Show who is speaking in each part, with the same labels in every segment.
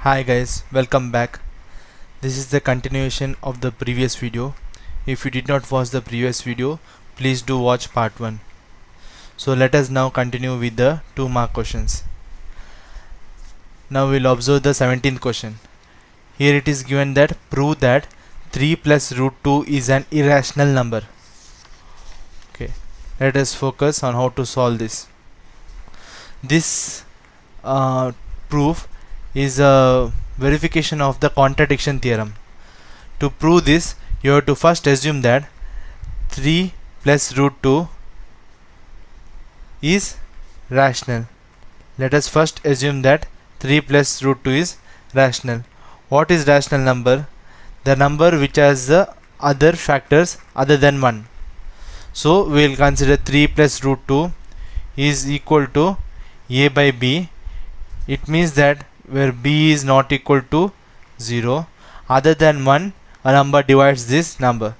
Speaker 1: Hi guys, welcome back. This is the continuation of the previous video. If you did not watch the previous video, please do watch part 1. So let us now continue with the 2-mark questions. Now we'll observe the 17th question. Here it is given that prove that 3 plus root 2 is an irrational number. Okay, let us focus on how to solve this. This proof is a verification of the contradiction theorem. To prove this, you have to first assume that 3 plus root 2 is rational. Let us first assume that 3 plus root 2 is rational. What is rational number? The number which has the other factors other than 1. So we will consider 3 plus root 2 is equal to a by b. It means that where b is not equal to 0, other than 1, a number divides this number.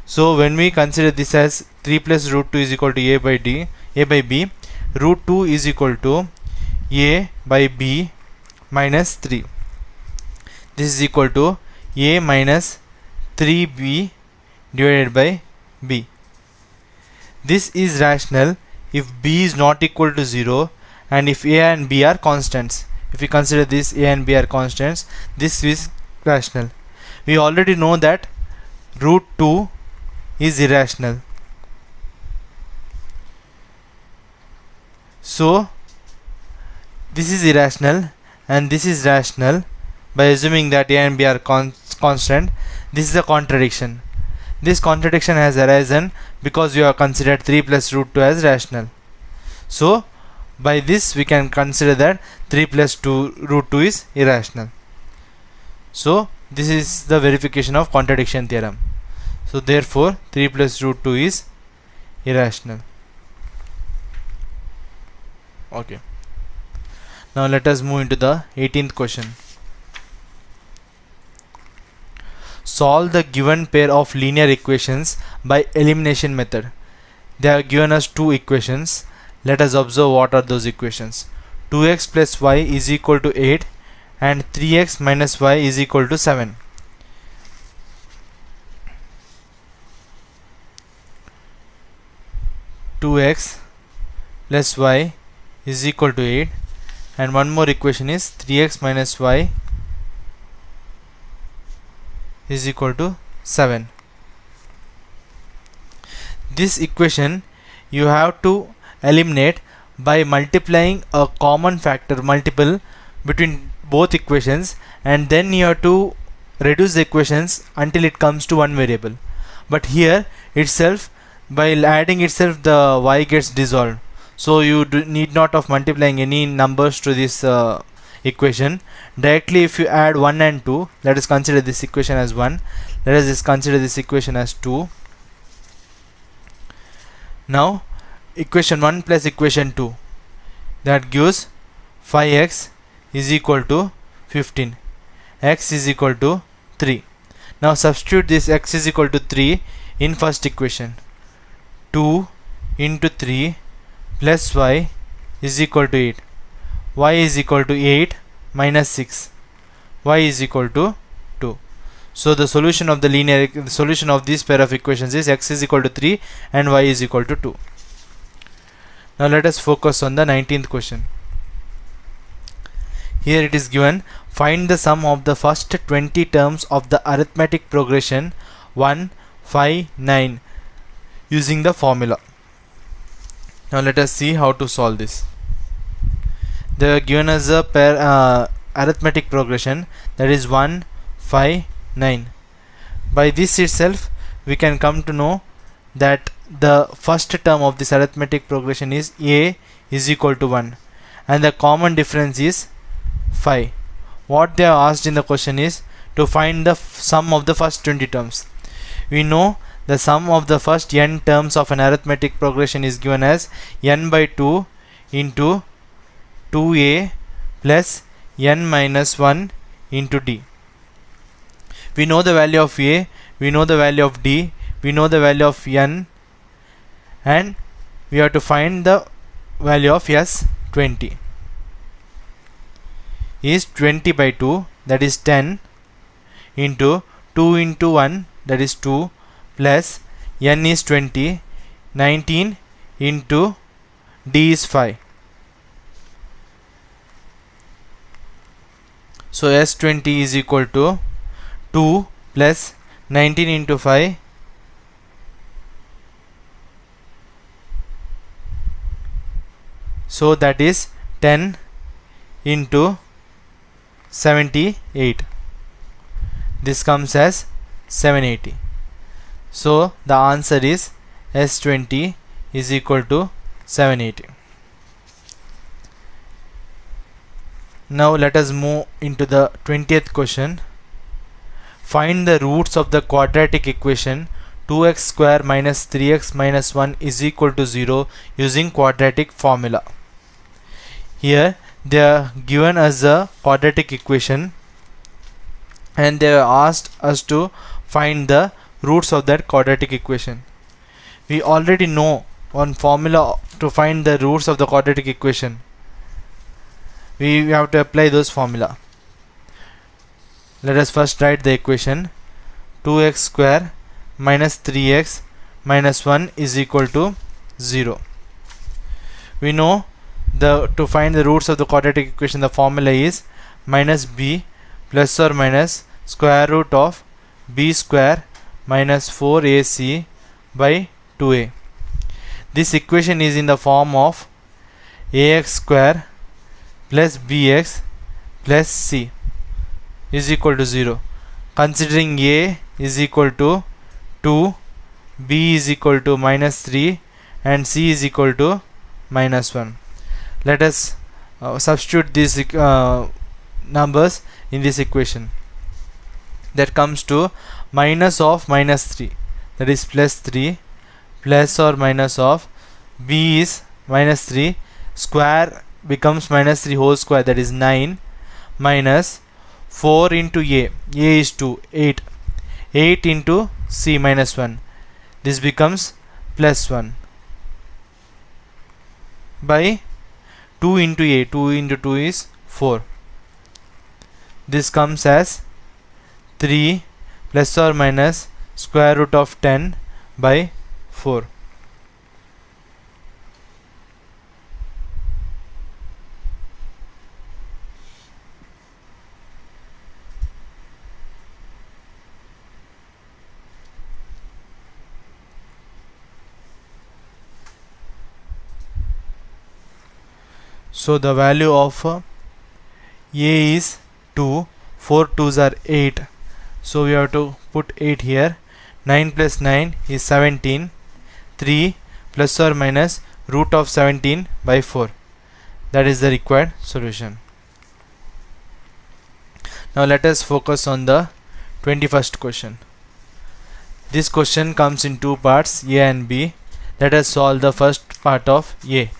Speaker 1: So when we consider this as 3 plus root 2 is equal to a by b, root 2 is equal to a by b minus 3. This is equal to a minus 3b divided by b. This is rational if b is not equal to 0 and if a and b are constants. If we consider this a and b are constants, this is rational. We already know that root 2 is irrational. So this is irrational and this is rational. By assuming that a and b are constant, this is a contradiction. This contradiction has arisen because we have considered 3 plus root 2 as rational. So by this we can consider that 3 plus root 2 is irrational. So this is the verification of contradiction theorem. So therefore 3 plus root 2 is irrational. Okay. Now let us move into the 18th question. Solve the given pair of linear equations by elimination method. They have given us two equations. Let us observe what are those equations. 2x plus y is equal to 8 and 3x minus y is equal to 7. (2x plus y is equal to 8) and one more equation is 3x minus y is equal to 7. This equation you have to eliminate by multiplying a common factor multiple between both equations, and then you have to reduce the equations until it comes to one variable. But here itself, by adding itself, the y gets dissolved, so you need not of multiplying any numbers to this equation. Directly if you add 1 and 2, let us consider this equation as 1, let us just consider this equation as 2. Now equation 1 plus equation 2, that gives 5x is equal to 15, x is equal to 3. Now substitute this x is equal to 3 in first equation. 2 into 3 plus y is equal to 8. Y is equal to 8 minus 6. Y is equal to 2. So the solution of this pair of equations is x is equal to 3 and y is equal to 2. Now let us focus on the 19th question. Here it is given, find the sum of the first 20 terms of the arithmetic progression 1, 5, 9 using the formula. Now let us see how to solve this. They are given as a pair arithmetic progression, that is 1, 5, 9. By this itself we can come to know that the first term of this arithmetic progression is a is equal to 1 and the common difference is 5. What they have asked in the question is to find the sum of the first 20 terms. We know the sum of the first n terms of an arithmetic progression is given as n by 2 into 2a plus n minus 1 into d. We know the value of a, we know the value of d, we know the value of n, and we have to find the value of s20. is 20 by 2, that is 10, into 2 into 1, that is 2, plus n is 20, 19 into d is 5. So S20 is equal to 2 plus 19 into 5, so that is 10 into 78. This comes as 780. So the answer is S20 is equal to 780. Now let us move into the 20th question. Find the roots of the quadratic equation 2x square minus 3x minus 1 is equal to 0 using quadratic formula. Here they are given as a quadratic equation and they have asked us to find the roots of that quadratic equation. We already know one formula to find the roots of the quadratic equation. We have to apply those formula. Let us first write the equation. 2x square minus 3x minus 1 is equal to 0. We know to find the roots of the quadratic equation, the formula is minus b plus or minus square root of b square minus 4ac by 2a. This equation is in the form of ax square plus bx plus c is equal to 0. Considering a is equal to 2, b is equal to minus 3 and c is equal to minus 1. Let us substitute these numbers in this equation. That comes to minus of minus 3, that is plus 3, plus or minus of b is minus 3, square becomes minus 3 whole square, that is 9, minus 4 into a is 2, 8 into c minus 1, this becomes plus 1, by 2 into a, 2 into 2 is 4, this comes as 3 plus or minus square root of 10 by 4. So the value of a is 2, 4 2s are 8, so we have to put 8 here. 9 plus 9 is 17, 3 plus or minus root of 17 by 4, that is the required solution. Now let us focus on the 21st question. This question comes in two parts, A and B. Let us solve the first part of A.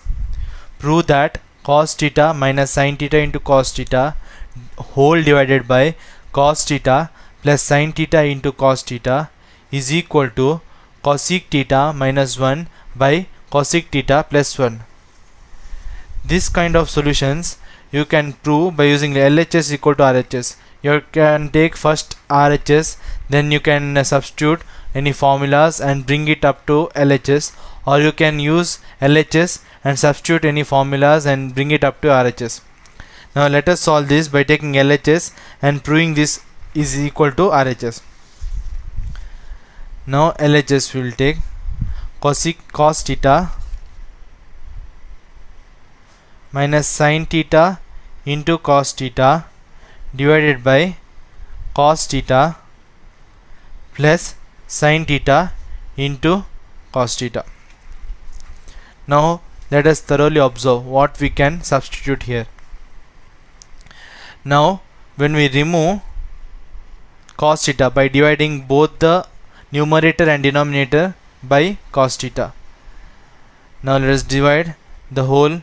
Speaker 1: Prove that cos theta minus sin theta into cos theta whole divided by cos theta plus sin theta into cos theta is equal to cosec theta minus 1 by cosec theta plus 1. This kind of solutions you can prove by using LHS equal to RHS. You can take first RHS, then you can substitute any formulas and bring it up to LHS, or you can use LHS and substitute any formulas and bring it up to RHS. Now let us solve this by taking LHS and proving this is equal to RHS. Now LHS will take cos theta minus sin theta into cos theta divided by cos theta plus sin theta into cos theta. Now let us thoroughly observe what we can substitute here. Now when we remove cos theta by dividing both the numerator and denominator by cos theta. Now let us divide the whole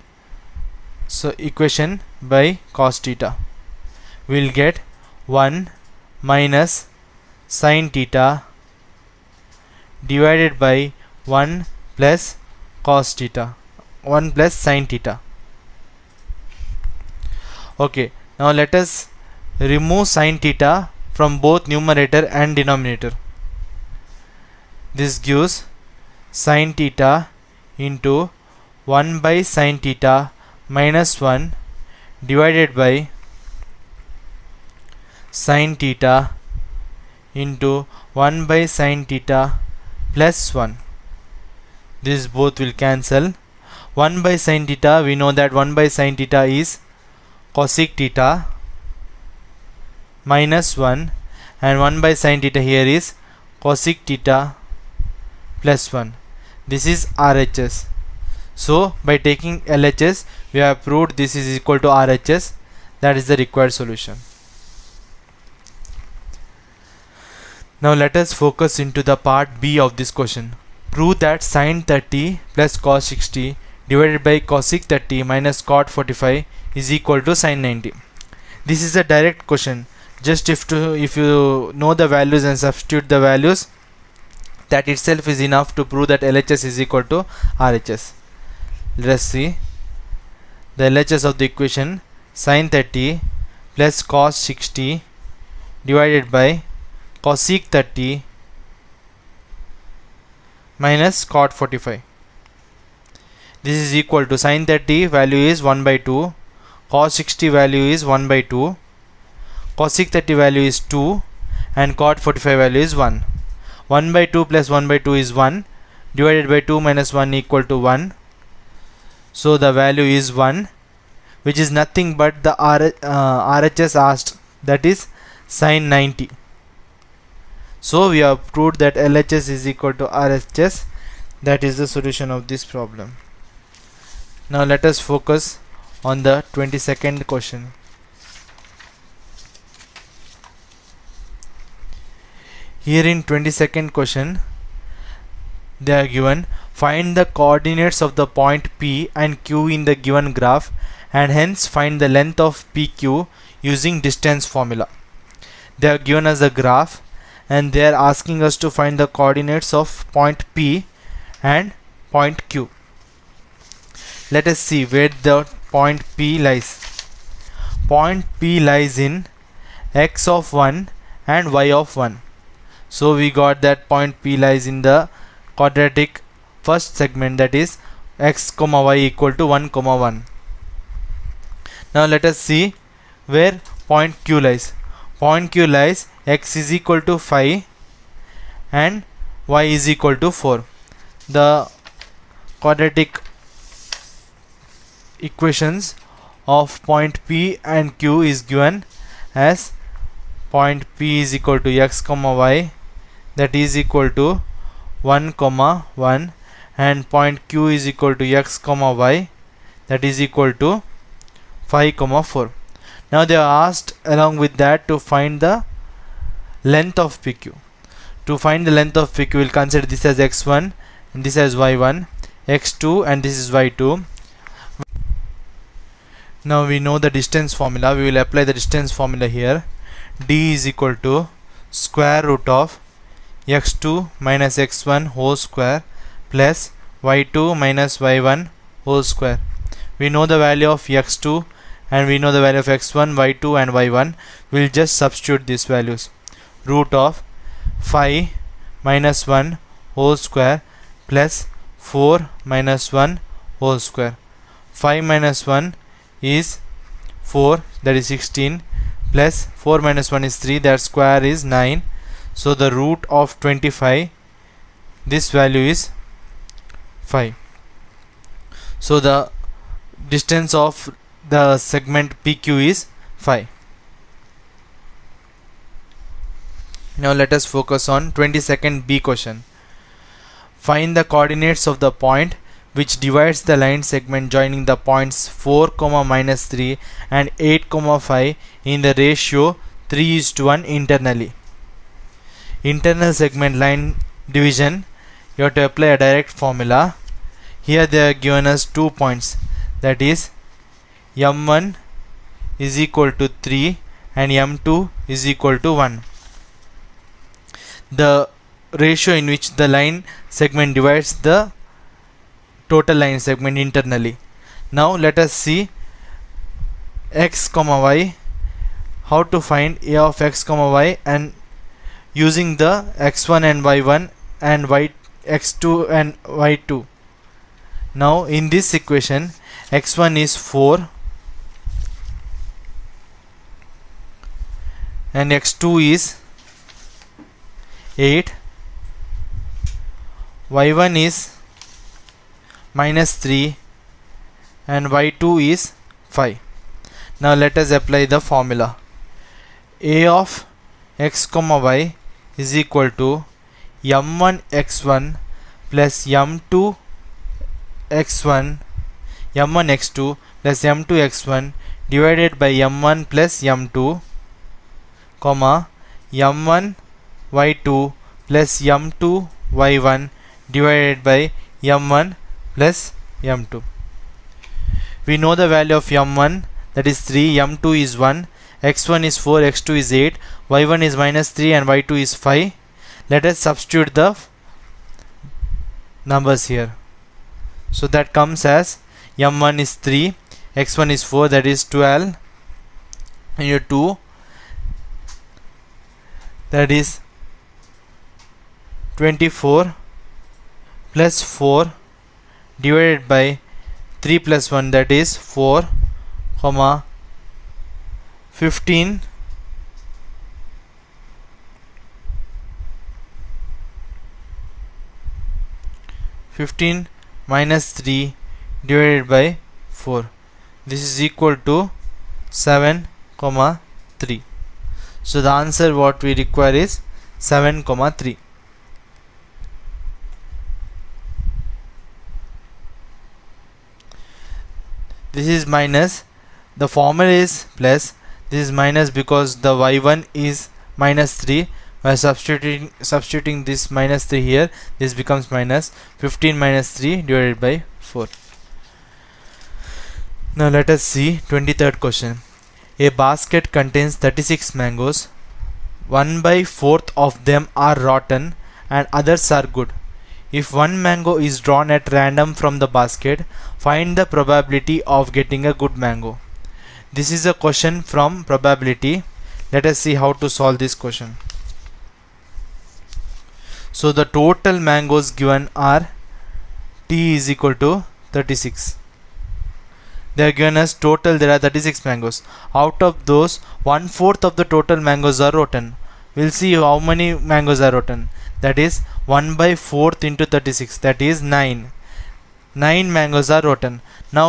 Speaker 1: equation by cos theta. We will get 1 minus sin theta divided by 1 plus cos theta, 1 plus sin theta. Okay, Now let us remove sin theta from both numerator and denominator. This gives sin theta into 1 by sin theta minus 1 divided by sin theta into 1 by sin theta plus 1. This both will cancel. 1 by sin theta, we know that 1 by sin theta is cosec theta minus 1, and 1 by sin theta here is cosec theta plus 1. This is RHS. So by taking LHS, we have proved this is equal to RHS. That is the required solution. Now let us focus into the part B of this question. Prove that sin 30 plus cos 60 divided by cosec 30 minus cot 45 is equal to sin 90. This is a direct question. Just if you know the values and substitute the values, that itself is enough to prove that LHS is equal to RHS. Let us see the LHS of the equation. Sin 30 plus cos 60 divided by cosec 30 minus cot 45. This is equal to sin 30 value is 1 by 2, cos 60 value is 1 by 2, cosec 30 value is 2, and cot 45 value is 1. 1 by 2 plus 1 by 2 is 1, divided by 2 minus 1 equal to 1. So the value is 1, which is nothing but the RHS asked, that is sin 90. So we have proved that LHS is equal to RHS. That is the solution of this problem. Now let us focus on the 22nd question. Here in 22nd question, they are given find the coordinates of the point P and Q in the given graph, and hence find the length of PQ using distance formula. They are given as a graph, and they are asking us to find the coordinates of point P and point Q. Let us see where the point P lies. Point P lies in x of 1 and y of 1. So we got that point P lies in the quadratic first segment, that is x comma y equal to 1 comma 1. Now let us see where point Q lies. Point Q lies x is equal to 5 and y is equal to 4. The quadratic equations of point P and Q is given as point P is equal to x comma y, that is equal to 1 comma 1, and point Q is equal to x comma y, that is equal to 5 comma 4. Now they are asked along with that to find the length of PQ. To find the length of PQ, we will consider this as x1 and this as y1, x2 and this is y2. Now we know the distance formula. We will apply the distance formula here. D is equal to square root of x2 minus x1 whole square plus y2 minus y1 whole square. We know the value of x2 and we know the value of x1, y2 and y1. We will just substitute these values. Root of 5 minus 1 whole square plus 4 minus 1 whole square. 5 minus 1 is 4, that is 16, plus 4 minus 1 is 3, that square is 9. So the root of 25, this value is 5. So the distance of the segment PQ is 5. Now let us focus on 22nd B question. Find the coordinates of the point which divides the line segment joining the points 4, minus 3 and 8, 5 in the ratio 3:1 internally. Internal segment line division, you have to apply a direct formula. Here they are given us 2 points, that is m1 is equal to 3 and m2 is equal to 1. The ratio in which the line segment divides the total line segment internally. Now let us see x comma y how to find a of x comma y and using the x1 and y1 and x2 and y2. Now in this equation, x1 is 4 and x2 is 8, y1 is -3 and y2 is 5. Now let us apply the formula. A of x comma y is equal to m1 x1 plus m2 x1 m1 x2 plus m2 x1 divided by m1 plus m2 comma m1 y2 plus m2 y1 divided by m1 plus m2. We know the value of m1, that is 3, m2 is 1, x1 is 4, x2 is 8, y1 is -3 and y2 is 5. Let us substitute the numbers here. So that comes as m1 is 3, x1 is 4, that is 12 into 2, that is 24 plus 4 divided by 3 plus 1, that is 4 comma 15 minus 3 divided by 4. This is equal to 7 comma 3. So the answer what we require is 7 comma 3. This is minus, the formula is plus, this is minus because the y1 is -3. By substituting this -3 here, this becomes minus 15 minus 3 divided by 4. Now let us see 23rd question. A basket contains 36 mangoes. 1/4 of them are rotten and others are good. If one mango is drawn at random from the basket, find the probability of getting a good mango. This is a question from probability. Let us see how to solve this question. So the total mangoes given are t is equal to 36. They are given as total, there are 36 mangoes. Out of those, 1/4 of the total mangoes are rotten. We'll see how many mangoes are rotten. That is 1/4 into 36, that is 9. 9 mangoes are rotten. Now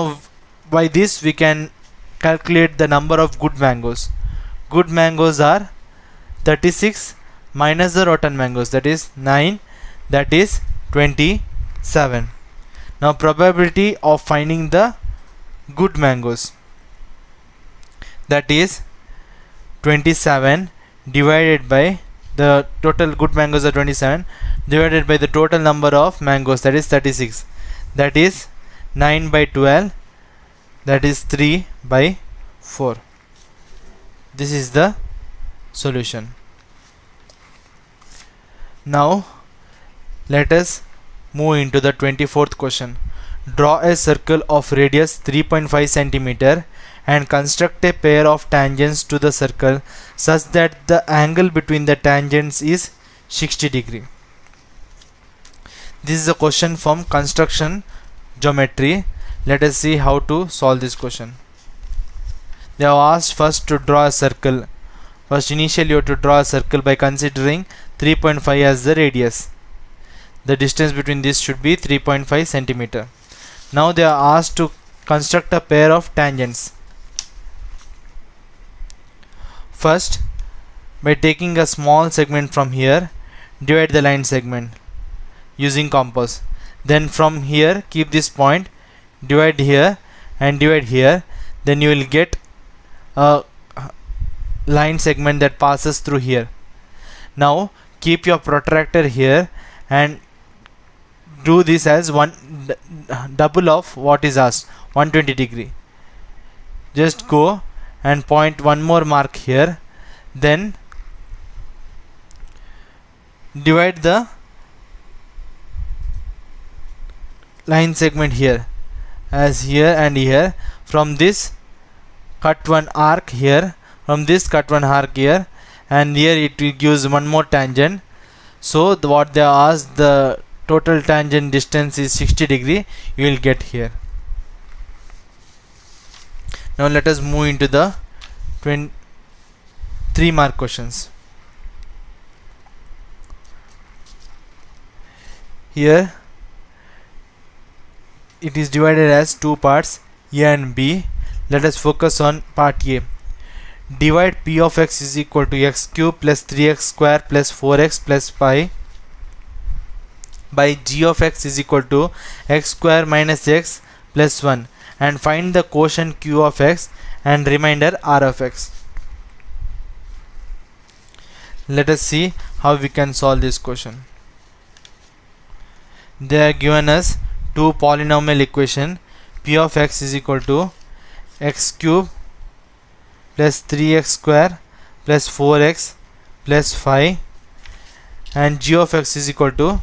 Speaker 1: by this we can calculate the number of good mangoes. Good mangoes are 36 minus the rotten mangoes, that is 9, that is 27. Now probability of finding the good mangoes, that is 27 divided by the total good mangoes are 27 divided by the total number of mangoes, that is 36, that is 9 by 12, that is 3 by 4. This is the solution. Now let us move into the 24th question. Draw a circle of radius 3.5 cm and construct a pair of tangents to the circle such that the angle between the tangents is 60 degree. This is a question from construction geometry. Let us see how to solve this question. They have asked first to draw a circle. First initially you have to draw a circle by considering 3.5 as the radius. The distance between this should be 3.5 cm. Now they are asked to construct a pair of tangents. First, by taking a small segment from here, divide the line segment using compass. Then from here keep this point, divide here and divide here. Then you will get a line segment that passes through here. Now keep your protractor here and do this as double of what is asked, 120 degree. Just go and point one more mark here, then divide the line segment here as here and here. From this cut one arc here, From this cut one arc here, and here it gives one more tangent. So what they asked, the total tangent distance is 60 degree, you will get here. Now let us move into the 3 mark questions. Here it is divided as 2 parts, A and B. Let us focus on part A. Divide p of x is equal to x cube plus 3x square plus 4x plus pi by g of x is equal to x square minus x plus 1, and find the quotient q of x and remainder r of x. Let us see how we can solve this question. They are given us two polynomial equation. P of x is equal to x cube plus 3x square plus 4x plus 5, and g of x is equal to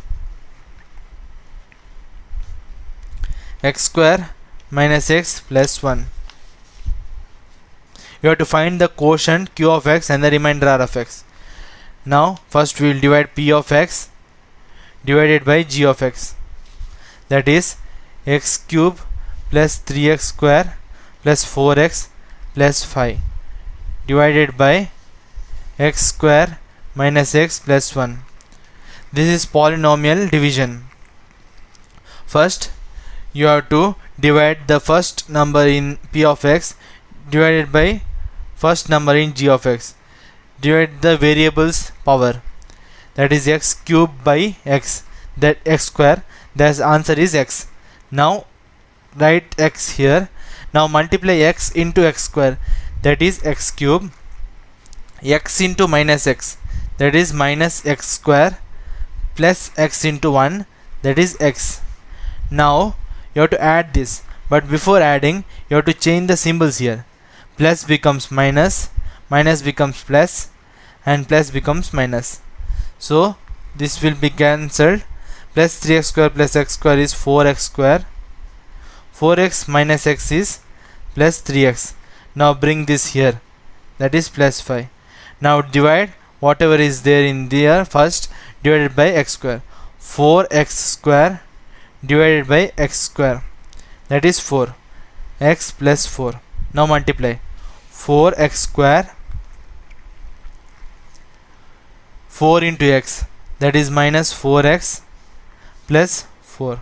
Speaker 1: x square minus x plus 1. You have to find the quotient q of x and the remainder r of x. Now first we will divide p of x divided by g of x, that is x cube plus 3x square plus 4x plus 5 divided by x square minus x plus 1. This is polynomial division. First you have to divide the first number in p of x divided by first number in g of x. Divide the variables power, that is x cube by x, that x square, the answer is x. Now write x here. Now multiply x into x square, that is x cube, x into minus x, that is minus x square, plus x into 1, that is x. Now you have to add this, but before adding you have to change the symbols here. Plus becomes minus, minus becomes plus, and plus becomes minus. So this will be cancelled. Plus 3x square plus x square is 4x square, 4x minus x is plus 3x. Now bring this here, that is plus 5. Now divide whatever is there in there first, divided by x square. 4x square divided by x square, that is 4, x plus 4. Now multiply 4x square, 4 into x, that is minus 4x plus 4.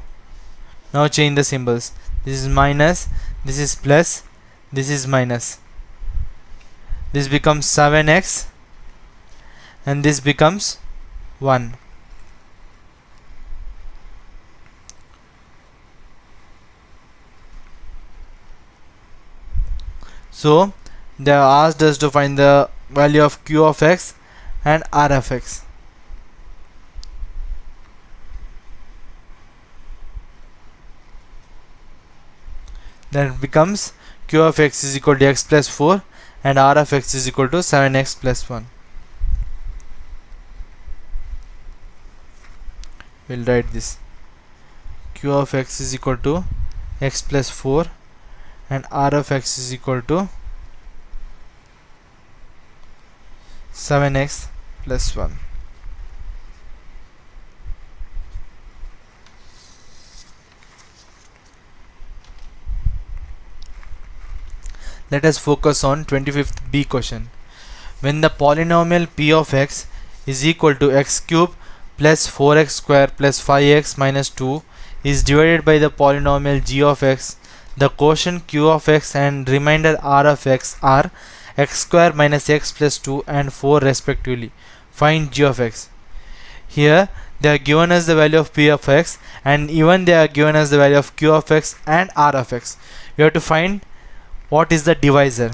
Speaker 1: Now change the symbols. This is minus, this is plus, this is minus. This becomes 7x and this becomes 1. So they asked us to find the value of q of x and r of x. That becomes q of x is equal to x plus 4 and r of x is equal to 7x plus 1. We'll write this. Q of x is equal to x plus 4 and r of x is equal to 7x plus 1. Let us focus on 25th B question. When the polynomial p of x is equal to x cube plus 4x square plus 5x minus 2 is divided by the polynomial g of x, the quotient q of x and remainder r of x are x square minus x plus 2 and 4 respectively. Find g of x. Here they are given us the value of p of x and even they are given us the value of q of x and r of x. We have to find what is the divisor.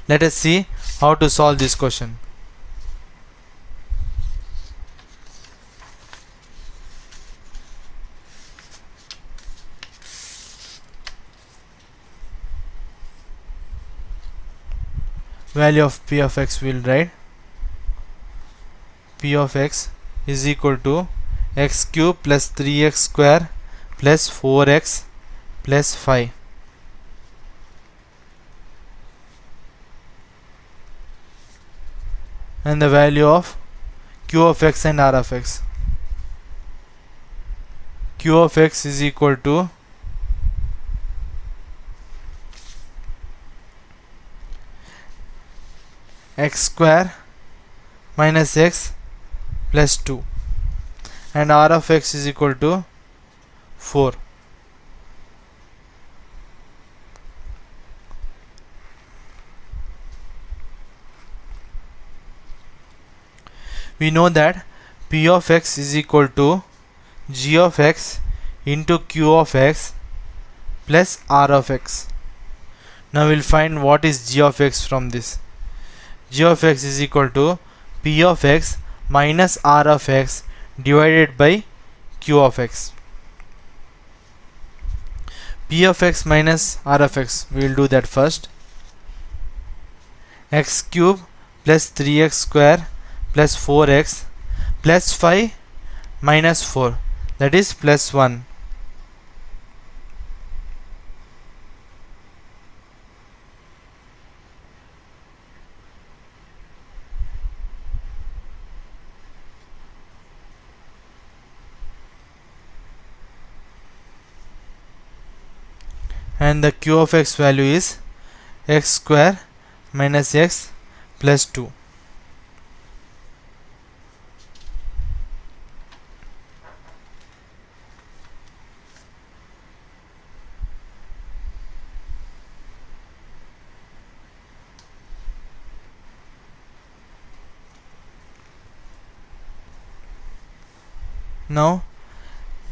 Speaker 1: Let us see how to solve this question. Value of p of x will write p of x is equal to x cube plus 3x square plus 4x plus 5 and the value of q of x and r of x. Q of x is equal to x square minus x plus 2, and r of x is equal to 4. We know that p of x is equal to g of x into q of x plus r of x. Now we'll find what is g of x from this. G of x is equal to p of x minus r of x divided by q of x. P of x minus r of x, we will do that first. X cube plus 3x square plus 4x plus 5 minus 4, that is plus 1. And the q of x value is x square minus x plus 2. Now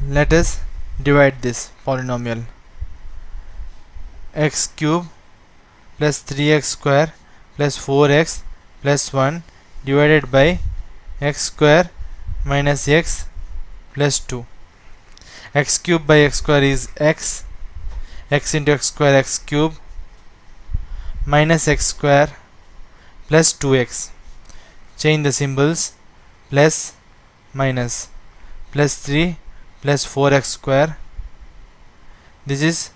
Speaker 1: let us divide this polynomial. X cube plus 3x square plus 4x plus 1 divided by x square minus x plus 2. X cube by x square is x into x square x cube minus x square plus 2x. Change the symbols, plus minus, plus 3 plus 4x square. This is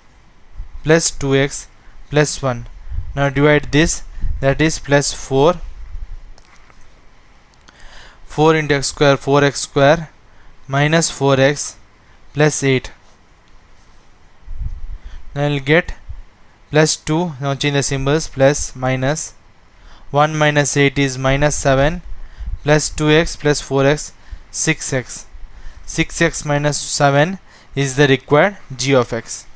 Speaker 1: plus 2x plus 1. Now divide this, that is plus 4. 4 into x square, 4x square minus 4x plus 8. Now I will get plus 2. Now change the symbols, plus minus. 1 minus 8 is minus 7 plus 2x plus 4x 6x. 6x minus 7 is the required g of x.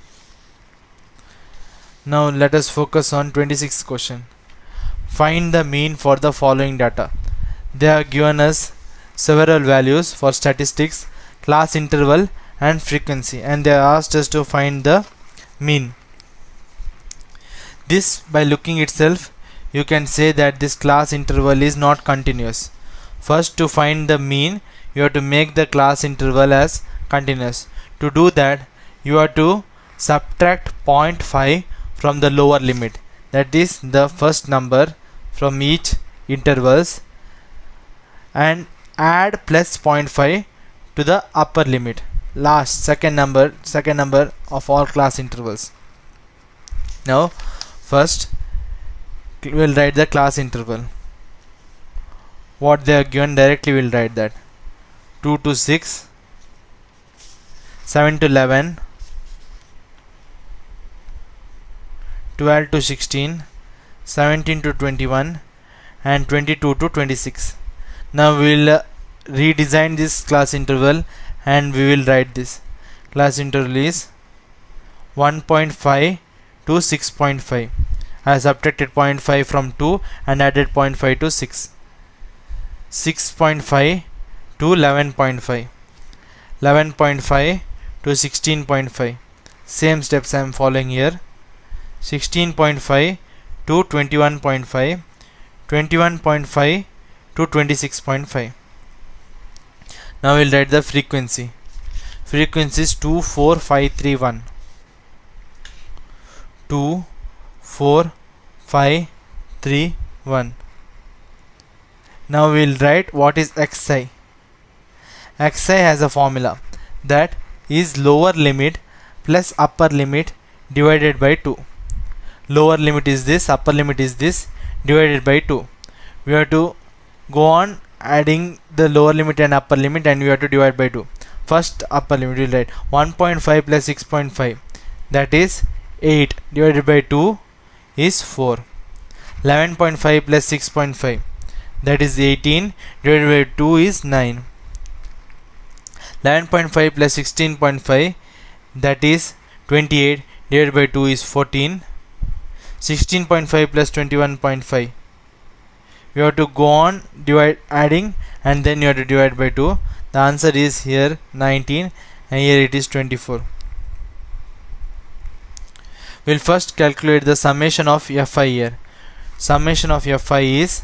Speaker 1: Now let us focus on 26th question. Find the mean for the following data. They have given us several values for statistics, class interval and frequency, and they asked us to find the mean. This, by looking itself, you can say that this class interval is not continuous. First, to find the mean, you have to make the class interval as continuous. To do that, you have to subtract 0.5 from the lower limit, that is the first number from each intervals, and add plus 0.5 to the upper limit, second number of all class intervals. Now first we will write the class interval. What they are given, directly we will write that. 2 to 6, 7 to 11, 12 to 16, 17 to 21 and 22 to 26. Now we will redesign this class interval and we will write this. Class interval is 1.5 to 6.5. I have subtracted 0.5 from 2 and added 0.5 to 6. 6.5 to 11.5. 11.5 to 16.5. Same steps I am following here. 16.5 to 21.5, 21.5 to 26.5. Now we will write the frequency. Frequency is 24531. 24531. Now we will write what is xi. Xi has a formula, that is lower limit plus upper limit divided by 2. Lower limit is this, upper limit is this, divided by 2. We have to go on adding the lower limit and upper limit, and we have to divide by 2. First upper limit we will write 1.5 plus 6.5, that is 8, divided by 2 is 4. 11.5 plus 6.5, that is 18, divided by 2 is 9. 11.5 plus 16.5, that is 28, divided by 2 is 14. 16.5 plus 21.5, you have to go on adding, and then you have to divide by 2. The answer is here 19, and here it is 24. We'll first calculate the summation of Fi here. Summation of Fi is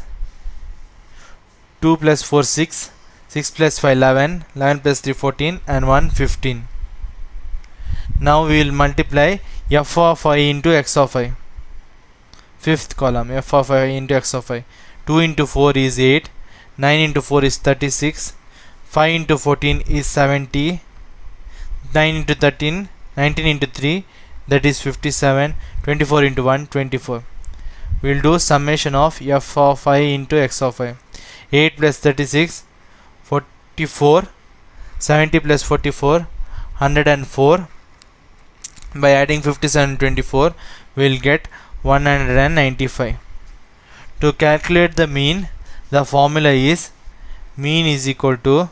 Speaker 1: 2 plus 4 6, 6 plus 5 11, 11 plus 3 14, and 1 15. Now we will multiply f of I into x of I. Fifth column, f of I into x of I. 2 into 4 is 8, 9 into 4 is 36, 5 into 14 is 70, 9 into 13, 19 into 3, that is 57, 24 into 1, 24. We will do summation of f of I into x of I. 8 plus 36, 44, 70 plus 44, 104. By adding 57 and 24, we will get 195. To calculate the mean, the formula is mean is equal to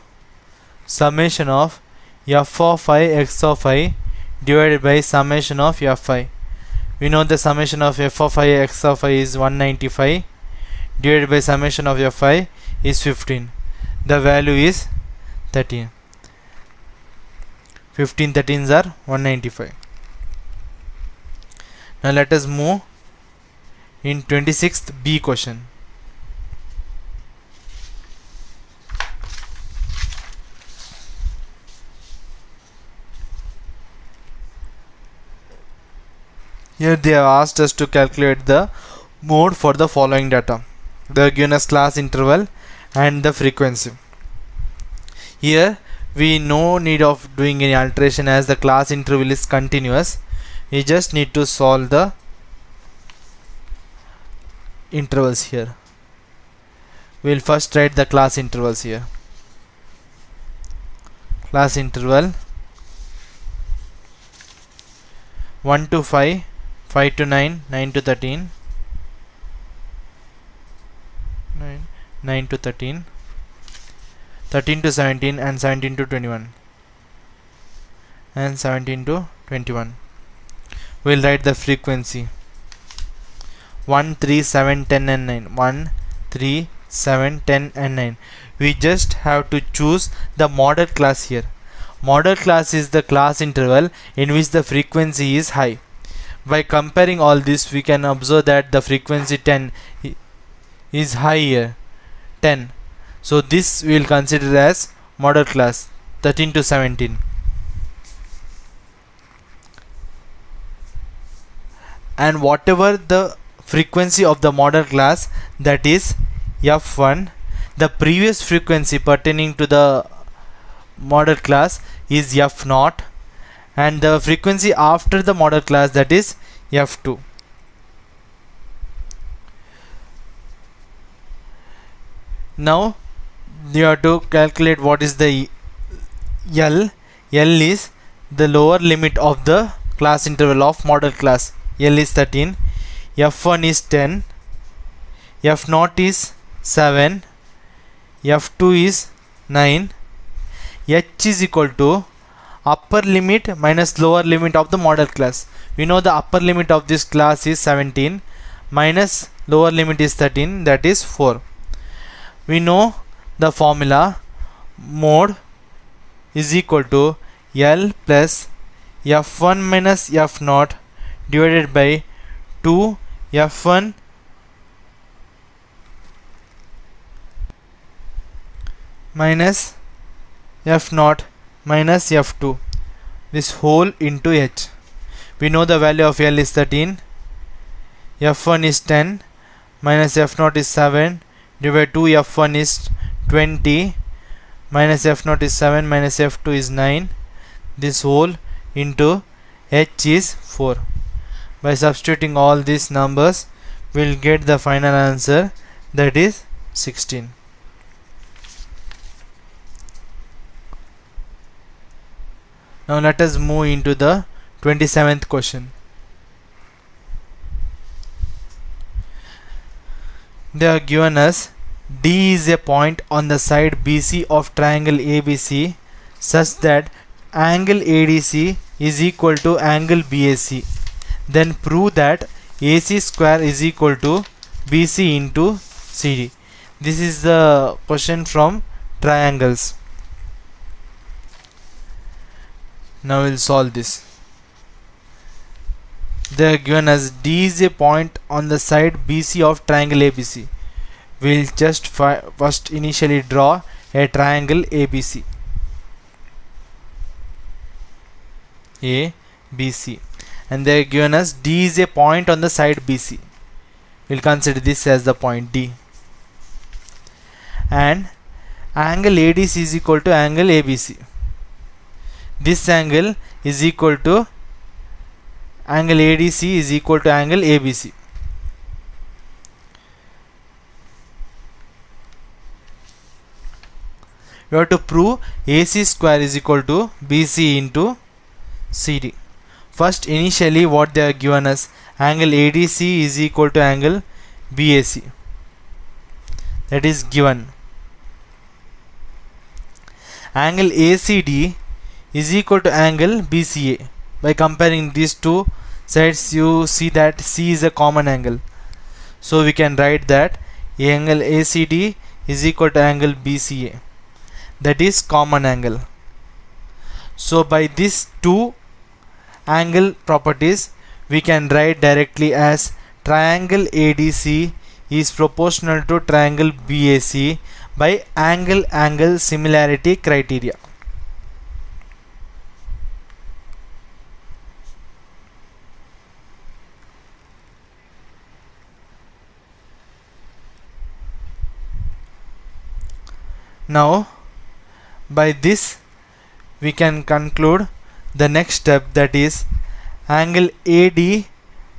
Speaker 1: summation of f of I x of I divided by summation of Fi. We know the summation of f of I x of I is 195, divided by summation of Fi is 15. The value is 13. 15 13s are 195. Now let us move in 26th B question. Here they have asked us to calculate the mode for the following data. They have given us class interval and the frequency. Here we no need of doing any alteration, as the class interval is continuous. We just need to solve the intervals here. We will first write the class intervals here. Class interval 1 to 5, 5 to 9, 9 to 13, 9 to 13, 13 to 17, and 17 to 21, and 17 to 21. We will write the frequency 1, 3, 7, 10 and 9. 1, 3, 7, 10 and 9. We just have to choose the model class here. Model class is the class interval in which the frequency is high. By comparing all this, we can observe that the frequency 10 is high here, 10. So this we will consider as model class 13 to 17. And whatever the frequency of the model class, that is F1, the previous frequency pertaining to the model class is F0, and the frequency after the model class, that is F2. Now you have to calculate what is the L. L is the lower limit of the class interval of model class. L is 13, F1 is 10, F0 is 7, F2 is 9. H is equal to upper limit minus lower limit of the model class. We know the upper limit of this class is 17 minus lower limit is 13, that is 4. We know the formula mode is equal to L plus F1 minus F0 divided by 2 F1 minus F0 minus F2, this whole into H. We know the value of L is 13, F1 is 10, minus F0 is 7, divided by 2 F1 is 20, minus F0 is 7, minus F2 is 9, this whole into H is 4. By substituting all these numbers, we will get the final answer, that is 16. Now let us move into the 27th question. They are given us D is a point on the side BC of triangle ABC such that angle ADC is equal to angle BAC. Then prove that AC square is equal to BC into CD. This is the question from triangles. Now we'll solve this. They are given as D is a point on the side BC of triangle ABC. We'll just first initially draw a triangle ABC. ABC. And they are given as D is a point on the side BC. We'll consider this as the point D. And angle ADC is equal to angle ABC. This angle is equal to angle ADC is equal to angle ABC. We have to prove AC square is equal to BC into CD. First, initially what they are given us, angle ADC is equal to angle BAC. That is given. Angle ACD is equal to angle BCA. By comparing these two sides, you see that C is a common angle. So we can write that angle ACD is equal to angle BCA. That is common angle. So by these two angle properties, we can write directly as triangle ADC is proportional to triangle BAC by angle similarity criteria. Now by this we can conclude the next step, that is angle AD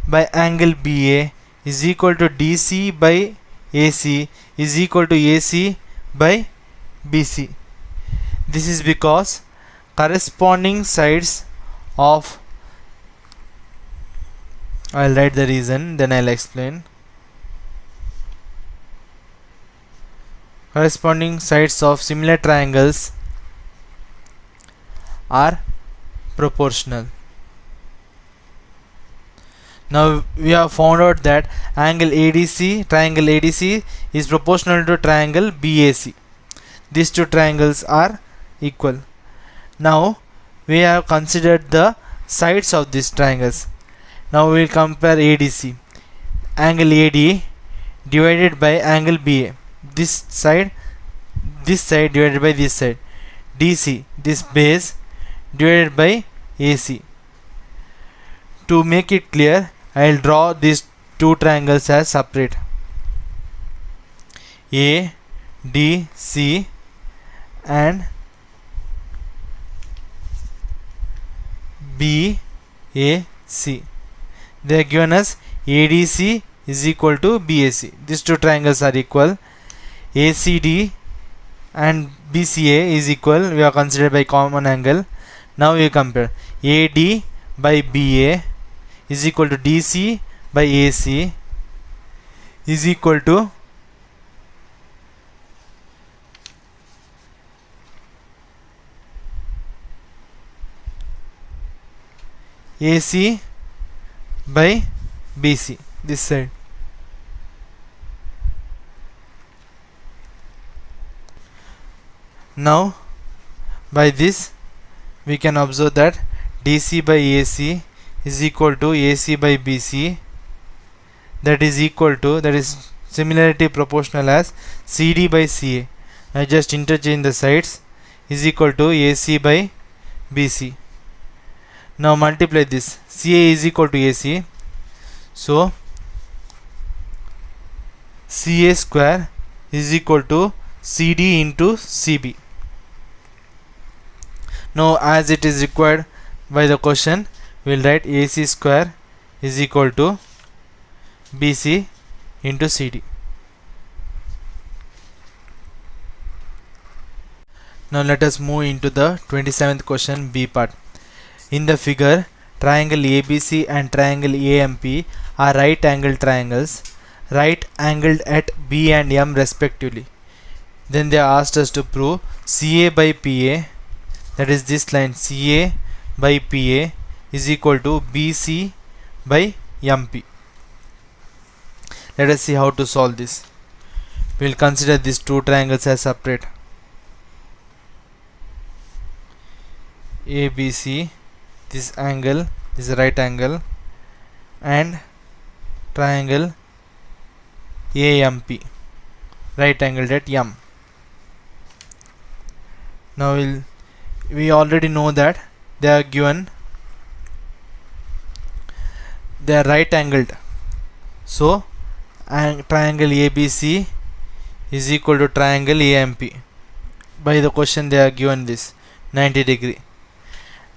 Speaker 1: by angle BA is equal to DC by AC is equal to AC by BC. This is because corresponding sides of, I'll write the reason, then I'll explain. Corresponding sides of similar triangles are proportional. Now we have found out that triangle ADC is proportional to triangle BAC. These two triangles are equal. Now we have considered the sides of these triangles. Now we will compare ADC. Angle AD divided by angle BA. This side divided by this side. DC, this base, divided by AC. To make it clear, I will draw these two triangles as separate. ADC and BAC. They are given as ADC is equal to BAC. These two triangles are equal. ACD and BCA is equal. We are considered by common angle. Now we compare. AD by BA is equal to DC by AC is equal to AC by BC, this side. Now by this we can observe that DC by AC is equal to AC by BC, that is similarity proportional as CD by CA. I just interchange the sides, is equal to AC by BC. Now multiply this. CA is equal to AC, so CA square is equal to CD into CB. Now as it is required by the question, we will write AC square is equal to BC into CD. Now let us move into the 27th question, B part. In the figure, triangle ABC and triangle AMP are right angled triangles, right angled at B and M respectively. Then they asked us to prove CA by PA, that is this line CA by PA is equal to BC by MP. Let us see how to solve this. We will consider these two triangles as separate. ABC, this angle is a right angle, and triangle AMP, right angled at M. Now we already know that they are given, they are right angled, so triangle ABC is equal to triangle AMP. By the question they are given this 90 degree,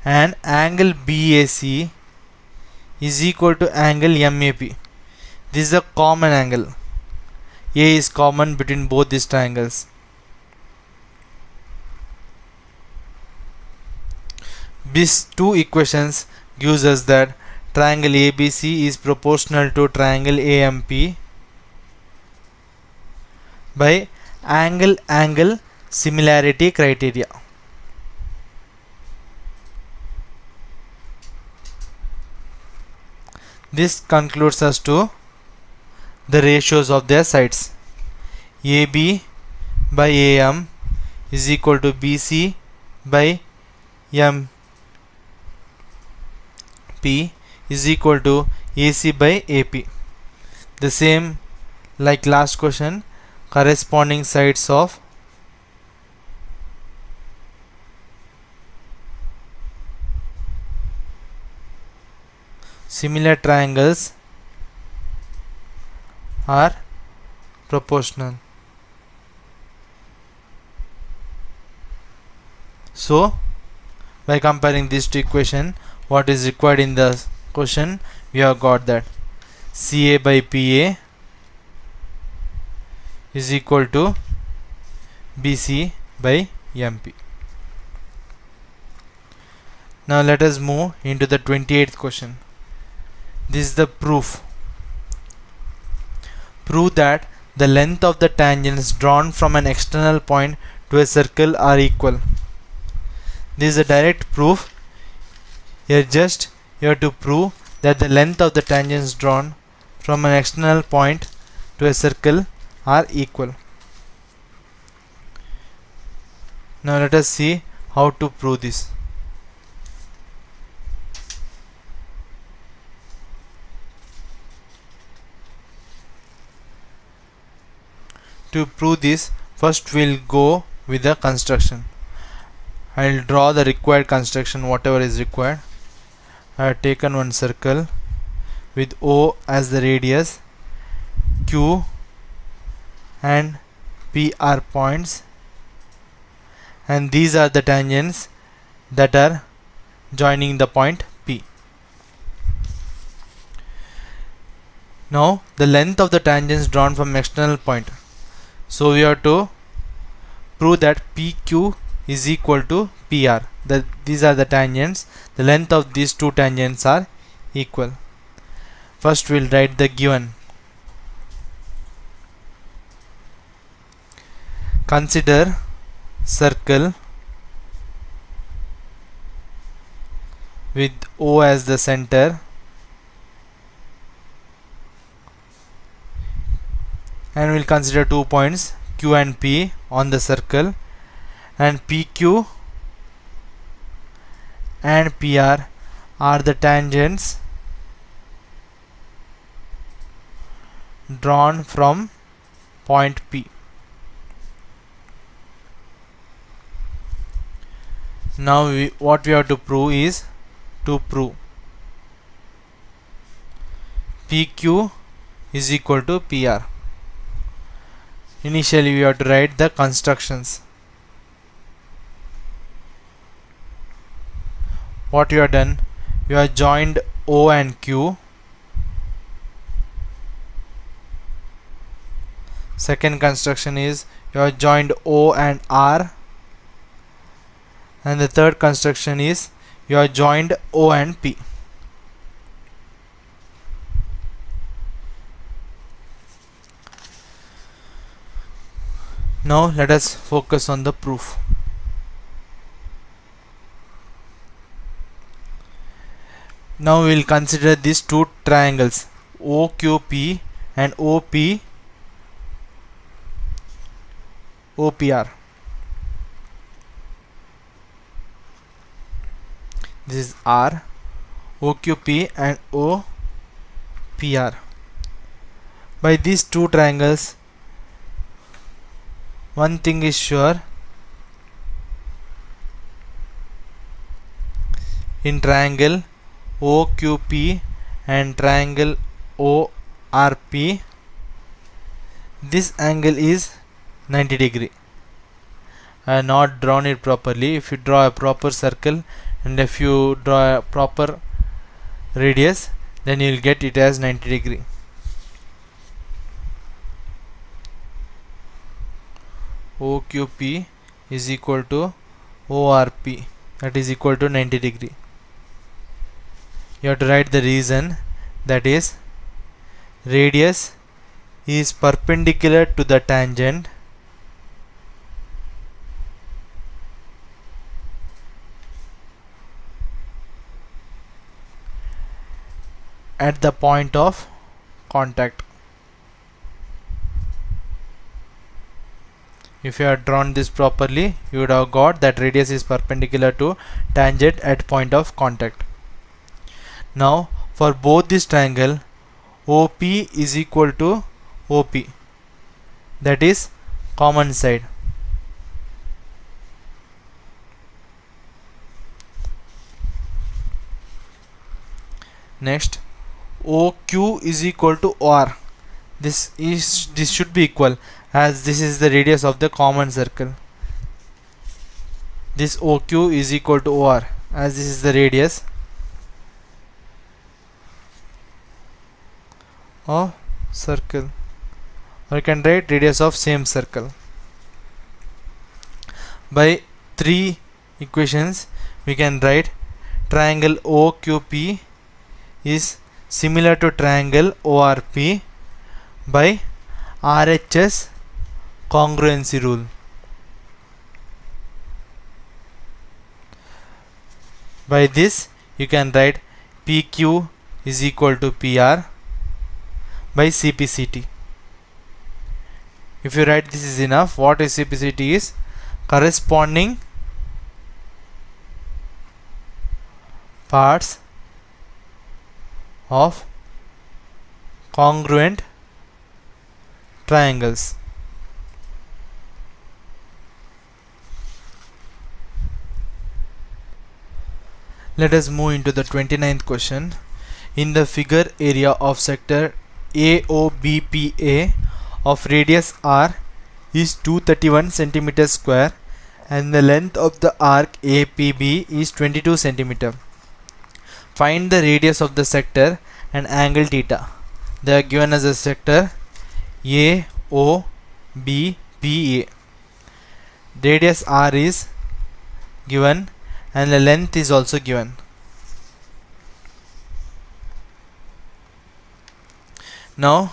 Speaker 1: and angle BAC is equal to angle MAP. This is a common angle. A is common between both these triangles. These two equations gives us that triangle ABC is proportional to triangle AMP by angle similarity criteria. This concludes us to the ratios of their sides. AB by AM is equal to BC by MP is equal to AC by AP. The same like last question, corresponding sides of similar triangles are proportional. So by comparing these two equations, what is required in the question, we have got that CA by PA is equal to BC by MP. Now let us move into the 28th question. This is the proof. Prove that the length of the tangents drawn from an external point to a circle are equal. This is a direct proof. Here just you have to prove that the length of the tangents drawn from an external point to a circle are equal. Now let us see how to prove this. To prove this, first we'll go with the construction. I'll draw the required construction, whatever is required. I have taken one circle with O as the radius, Q and P are points, and these are the tangents that are joining the point P. Now the length of the tangents drawn from external point. So we have to prove that PQ is equal to PR. These are the tangents. The length of these two tangents are equal. First we'll write the given. Consider circle with O as the center and we'll consider 2 points Q and P on the circle, and PQ and PR are the tangents drawn from point P. Now what we have to prove is to prove PQ is equal to PR. Initially we have to write the constructions. What you have done, you have joined O and Q. Second construction is you have joined O and R, and the third construction is you are joined O and P. Now let us focus on the proof. Now we will consider these two triangles OQP and OPR. This is R, OQP and OPR. By these two triangles, one thing is sure: in triangle OQP and triangle ORP, this angle is 90 degree. I have not drawn it properly. If you draw a proper circle and if you draw a proper radius, then you will get it as 90 degree. OQP is equal to ORP, that is equal to 90 degree. You have to write the reason, that is radius is perpendicular to the tangent at the point of contact. If you have drawn this properly, you would have got that radius is perpendicular to tangent at point of contact. Now for both this triangle, OP is equal to OP, that is common side. Next, OQ is equal to OR. This should be equal, as this is the radius of the common circle. This OQ is equal to OR, as this is the radius of circle, or you can write radius of same circle. By three equations we can write triangle OQP is similar to triangle ORP by RHS congruency rule. By this you can write PQ is equal to PR by CPCT. If you write this is enough. What is CPCT? Is corresponding parts of congruent triangles. Let us move into the 29th question. In the figure, area of sector AOBPA of radius r is 231 cm square and the length of the arc APB is 22 cm. Find the radius of the sector and angle theta. They are given as a sector AOBPA. Radius r is given and the length is also given. Now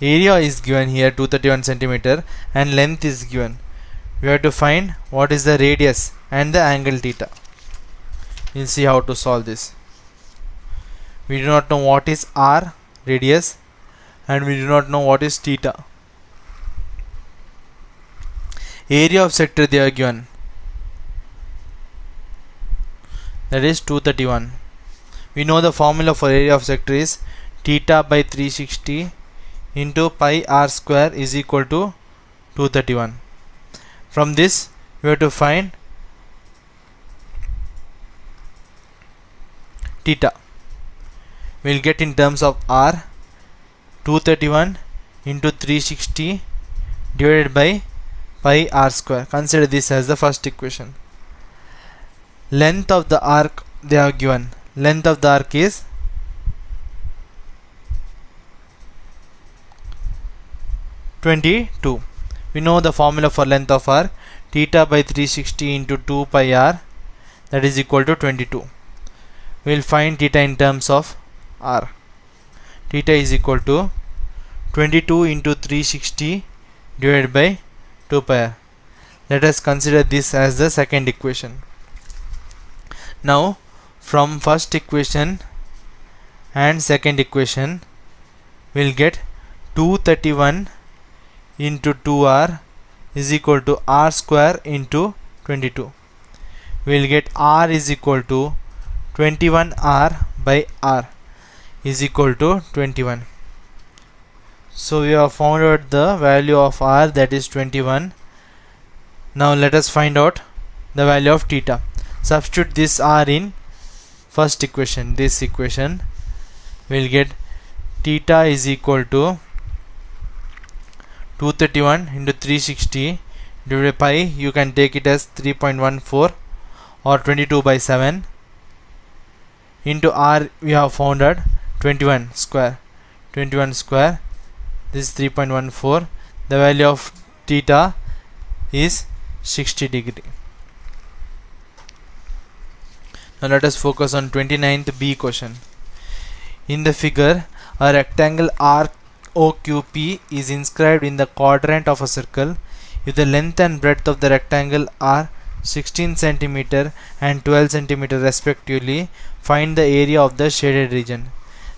Speaker 1: area is given here 231 cm and length is given. We have to find what is the radius and the angle theta. We'll see how to solve this. We do not know what is r, radius, and we do not know what is theta. Area of sector they are given, that is 231. We know the formula for area of sector is theta by 360 into pi r square is equal to 231. From this we have to find theta. We will get in terms of r 231 into 360 divided by pi r square. Consider this as the first equation. Length of the arc they are given. Length of the arc is 22. We know the formula for length of arc, theta by 360 into 2 pi r that is equal to 22. We will find theta in terms of r. Theta is equal to 22 into 360 divided by 2 pi r. Let us consider this as the second equation. Now from first equation and second equation we will get 231 into 2r is equal to r square into 22. We will get r is equal to 21r by r is equal to 21. So we have found out the value of r, that is 21. Now let us find out the value of theta. Substitute this r in first equation. This equation we will get theta is equal to 231 into 360 divided by pi. You can take it as 3.14 or 22 by 7 into r. We have found out 21 square. This is 3.14. The value of theta is 60 degree. Now let us focus on 29th B question. In the figure, a rectangle ROQP is inscribed in the quadrant of a circle. If the length and breadth of the rectangle are 16 cm and 12 cm respectively, find the area of the shaded region.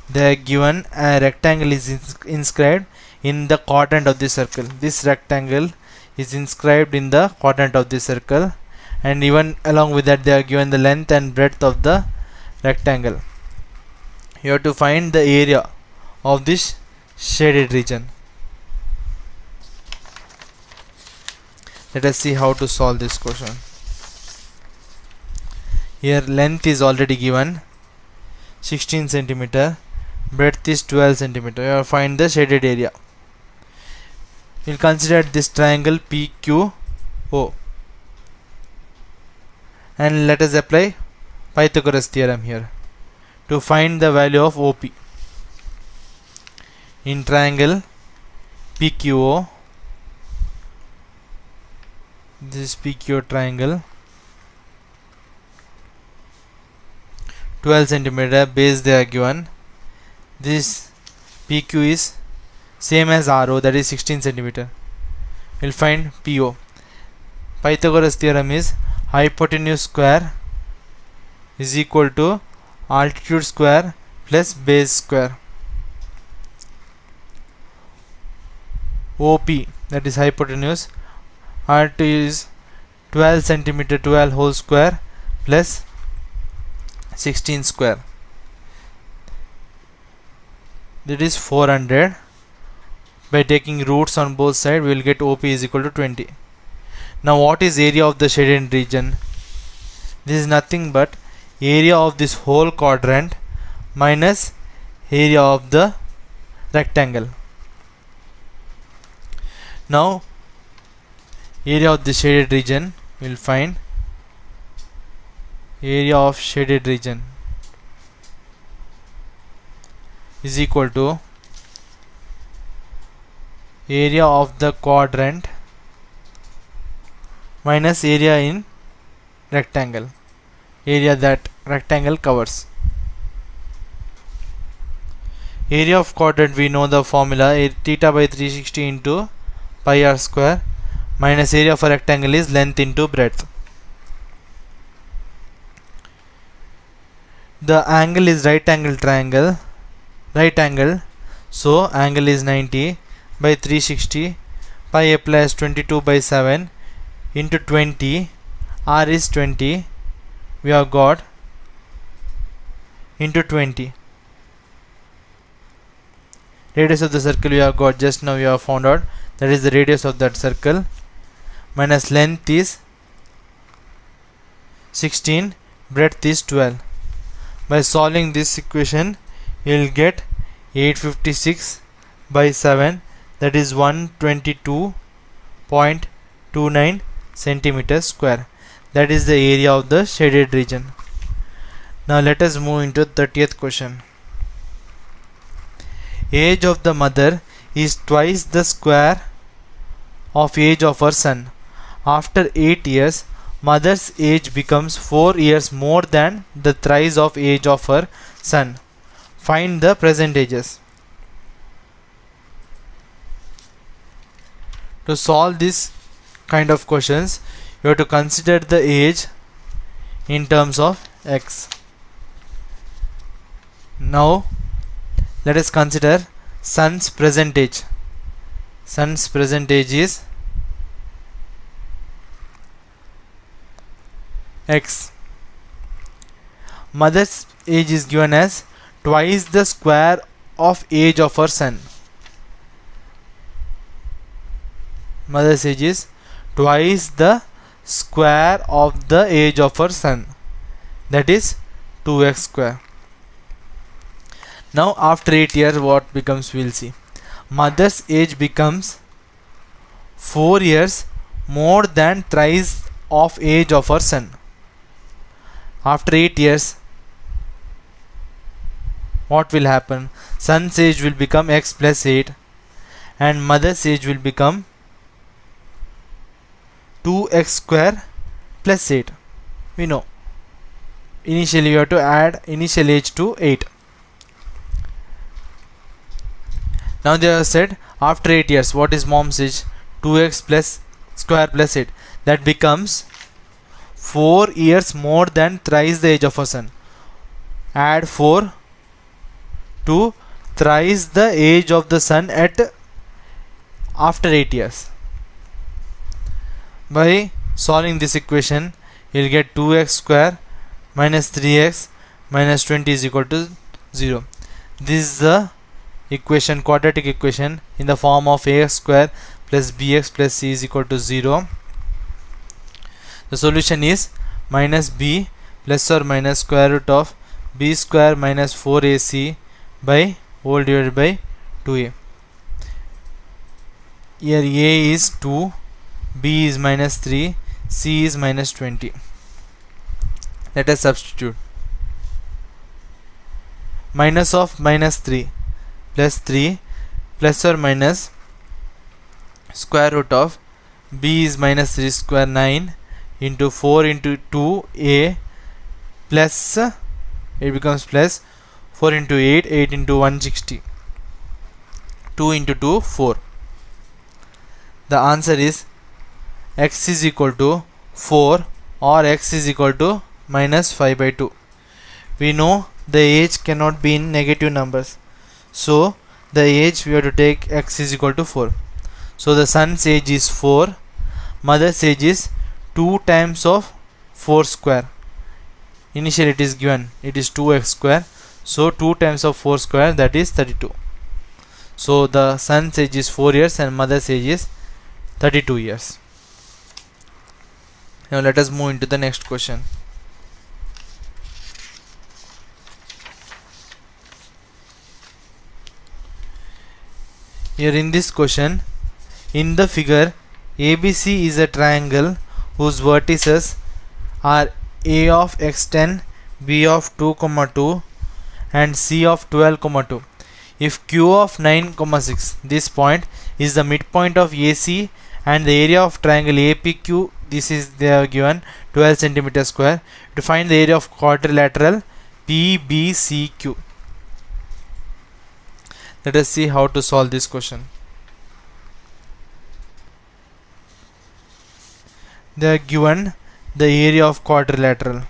Speaker 1: They are given a rectangle is inscribed in the quadrant of the circle. This rectangle is inscribed in the quadrant of the circle, and even along with that they are given the length and breadth of the rectangle. You have to find the area of this shaded region. Let us see how to solve this question. Here length is already given 16 cm, breadth is 12 cm. You have to find the shaded area. We will consider this triangle PQO and let us apply Pythagoras theorem here to find the value of OP. In triangle PQO, this PQO triangle, 12 cm base they are given. This PQ is same as RO, that is 16 cm. We'll find PO. Pythagoras theorem is hypotenuse square is equal to altitude square plus base square. OP, that is hypotenuse, RT is 12 cm, 12 whole square plus 16 square, that is 400. By taking roots on both sides we will get OP is equal to 20. Now what is area of the shaded region? This is nothing but area of this whole quadrant minus area of the rectangle. Now area of the shaded region, we will find area of shaded region is equal to area of the quadrant minus area in rectangle, area that rectangle covers. Area of quadrant, we know the formula, theta by 360 into pi r square minus area of a rectangle is length into breadth. The angle is right angle triangle, so angle is 90 by 360, pi applies 22 by 7 into 20, r is 20, we have got into 20. Radius of the circle we have got just now, we have found out, that is the radius of that circle, minus length is 16, breadth is 12. By solving this equation you will get 856 by 7, that is 122.29 centimeters square. That is the area of the shaded region. Now let us move into 30th question. Age of the mother is twice the square of age of her son. After 8 years, Mother's age becomes 4 years more than the thrice of age of her son. Find the present ages. To solve this kind of questions, you have to consider the age in terms of x. Now let us consider son's present age. Son's present age is x. Mother's age is given as twice the square of age of her son. Mother's age is twice the square of the age of her son, that is 2x square. Now after 8 years what becomes, we will see. Mother's age becomes 4 years more than thrice of age of her son. After 8 years what will happen? Son's age will become x plus 8 and mother's age will become 2x square plus 8. We know initially you have to add initial age to 8. Now they have said after 8 years what is mom's age? 2x plus square plus 8. That becomes 4 years more than thrice the age of her son. Add 4 to thrice the age of the son at after 8 years. By solving this equation, you will get 2x square minus 3x minus 20 is equal to 0. This is the equation, quadratic equation, in the form of ax square plus bx plus c is equal to 0. The solution is minus b plus or minus square root of b square minus 4ac by whole divided by 2a. Here a is 2, b is minus 3, c is minus 20. Let us substitute. Minus of minus 3 plus or minus square root of b is minus 3 square 9 into 4 into 2a plus it becomes plus 4 into 8 into 160, 2 into 2 4. The answer is x is equal to 4 or x is equal to minus 5 by 2. We know the age cannot be in negative numbers, so the age we have to take x is equal to 4. So the son's age is 4, mother's age is 2 times of 4 square. Initially it is given, it is 2x square, so 2 times of 4 square, that is 32. So the son's age is 4 years and mother's age is 32 years. Now let us move into the next question. Here in this question, in the figure, ABC is a triangle whose vertices are A of x10, B of 2, 2 and C of 12, 2. If Q of 9, 6, this point is the midpoint of AC and the area of triangle APQ, this is they are given 12 cm square, to find the area of quadrilateral PBCQ. Let us see how to solve this question. They are given the area of quadrilateral.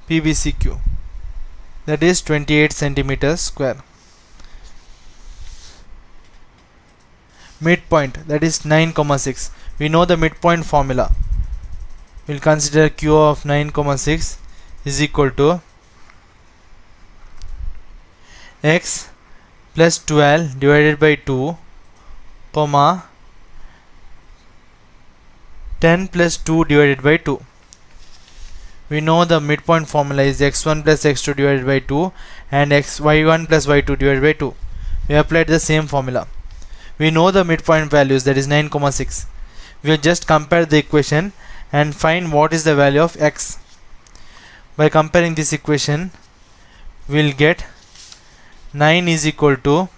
Speaker 1: PBCQ, that is 28 centimeters square. Midpoint, that is 9, 6. We know the midpoint formula. We will consider Q of 9, 6 is equal to x plus 12 divided by 2, comma 10 plus 2 divided by 2. We know the midpoint formula is x1 plus x2 divided by 2 and y1 plus y2 divided by 2. We applied the same formula. We know the midpoint values, that is 9, 6. We will just compare the equation and find what is the value of x. By comparing this equation, we will get 9 is equal to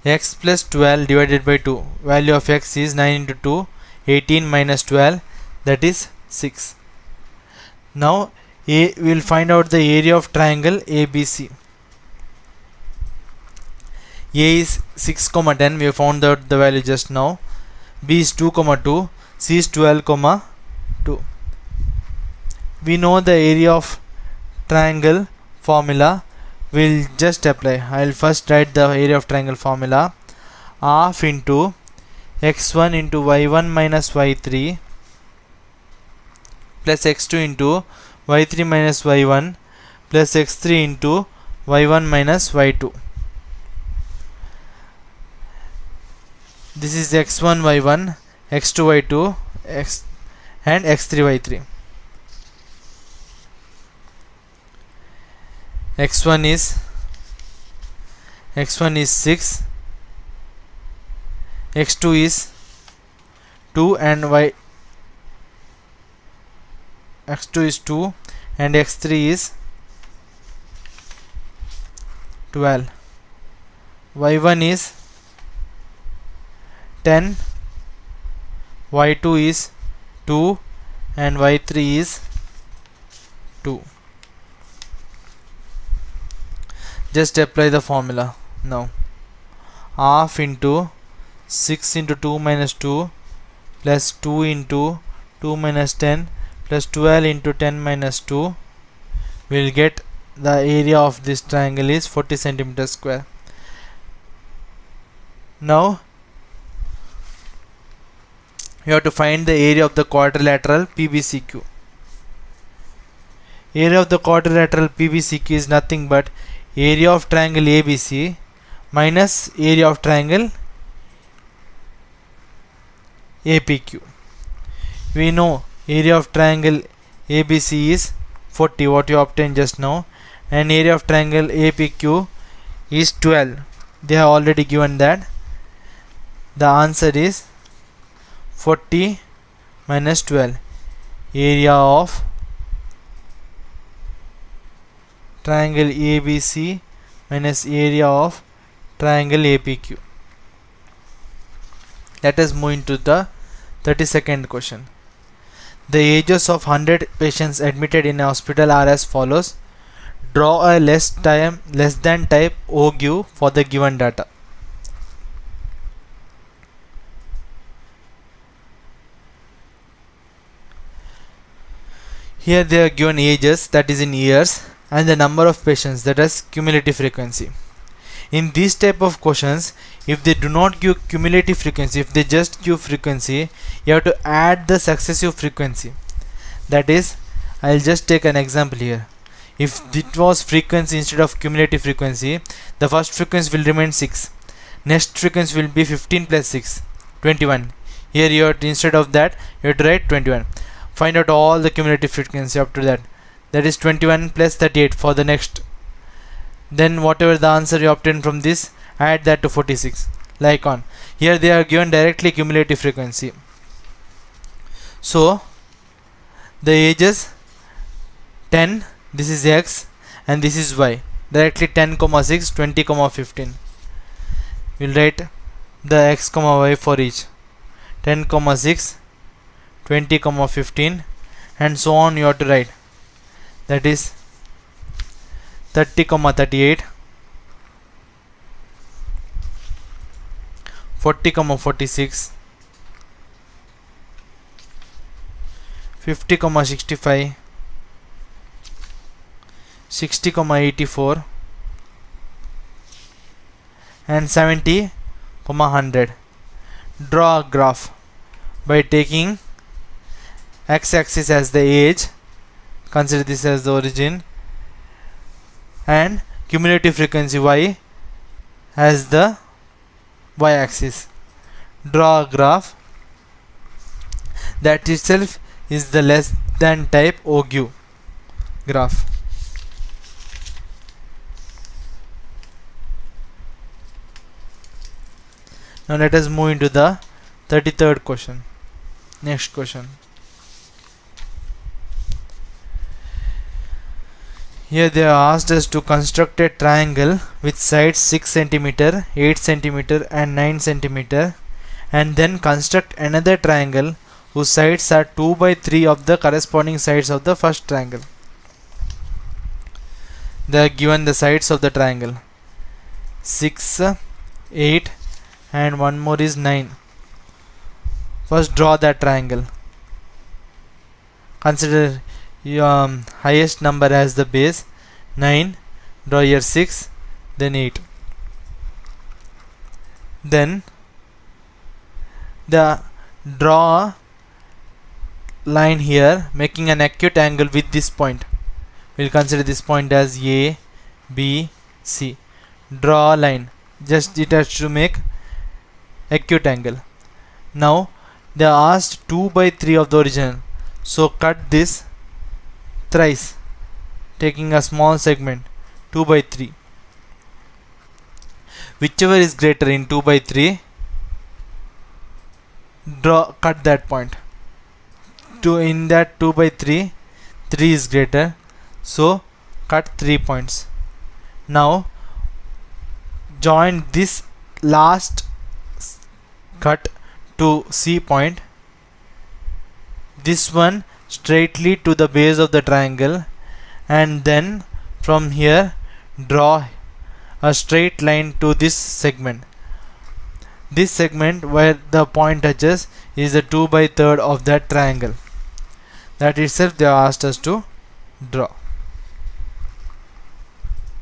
Speaker 1: x plus 12 divided by 2. Value of x is 9 into 2, 18 minus 12, that is 6. Now we will find out the area of triangle ABC. A is 6, 10. We have found out the value just now. B is 2, 2. C is 12, 2. We know the area of triangle formula. We'll just apply. I'll first write the area of triangle formula. Half into x1 into y1 minus y3 plus x2 into y3 minus y1 plus x3 into y1 minus y2. This is x1 y1, x2 y2, and x3 y3. x1 is 6, x2 is 2 and x2 is 2 and x3 is 12. y1 is 10, y2 is 2 and y3 is 2. Just apply the formula now. Half into 6 into 2 minus 2 plus 2 into 2 minus 10 plus 12 into 10 minus 2. We will get the area of this triangle is 40 centimeters square. Now you have to find the area of the quadrilateral PBCQ. Area of the quadrilateral PBCQ is nothing but area of triangle ABC minus area of triangle APQ. We know area of triangle ABC is 40, what you obtained just now, and area of triangle APQ is 12. They have already given that. The answer is 40 minus 12. Area of triangle ABC minus area of triangle APQ. Let us move into the 32nd question. The ages of 100 patients admitted in a hospital are as follows. Draw a less than type OQ for the given data. Here they are given ages, that is in years, and the number of patients, that is cumulative frequency. In these type of questions, if they do not give cumulative frequency, if they just give frequency, you have to add the successive frequency. That is, I'll just take an example here. If it was frequency instead of cumulative frequency, the first frequency will remain 6. Next frequency will be 15 plus 6, 21. Here you have to, instead of that, you have to write 21. Find out all the cumulative frequency up to that. That is 21 plus 38 for the next. Then whatever the answer you obtain from this, add that to 46. Like on. Here they are given directly cumulative frequency. So the ages 10, this is x and this is y. Directly 10, 6, 20, 15. We'll write the x, y for each. 10, 6, 20, 15 and so on you have to write. That is 30, 38, 40, 46, 50, 65, 60, 84 and 70, 100. Draw a graph by taking x-axis as the age, consider this as the origin, and cumulative frequency y as the y-axis. Draw a graph. That itself is the less than type OQ graph. Now let us move into the 33rd question. Next question. Here they asked us to construct a triangle with sides 6 cm, 8 cm and 9 cm, and then construct another triangle whose sides are 2 by 3 of the corresponding sides of the first triangle. They are given the sides of the triangle 6, 8 and one more is 9. First draw that triangle. Consider your highest number as the base 9, draw here 6, then 8. Then draw a line here making an acute angle with this point. We'll consider this point as A, B, C. Draw a line, just it has to make acute angle. Now they are asked 2 by 3 of the original, so cut this thrice taking a small segment 2 by 3. Whichever is greater in 2 by 3, cut that point. In that 2 by 3, 3 is greater, so cut 3 points. Now join this last cut to C point, this one straightly to the base of the triangle, and then from here draw a straight line to this segment. This segment where the point touches is the 2 by 3 of that triangle. That itself they asked us to draw.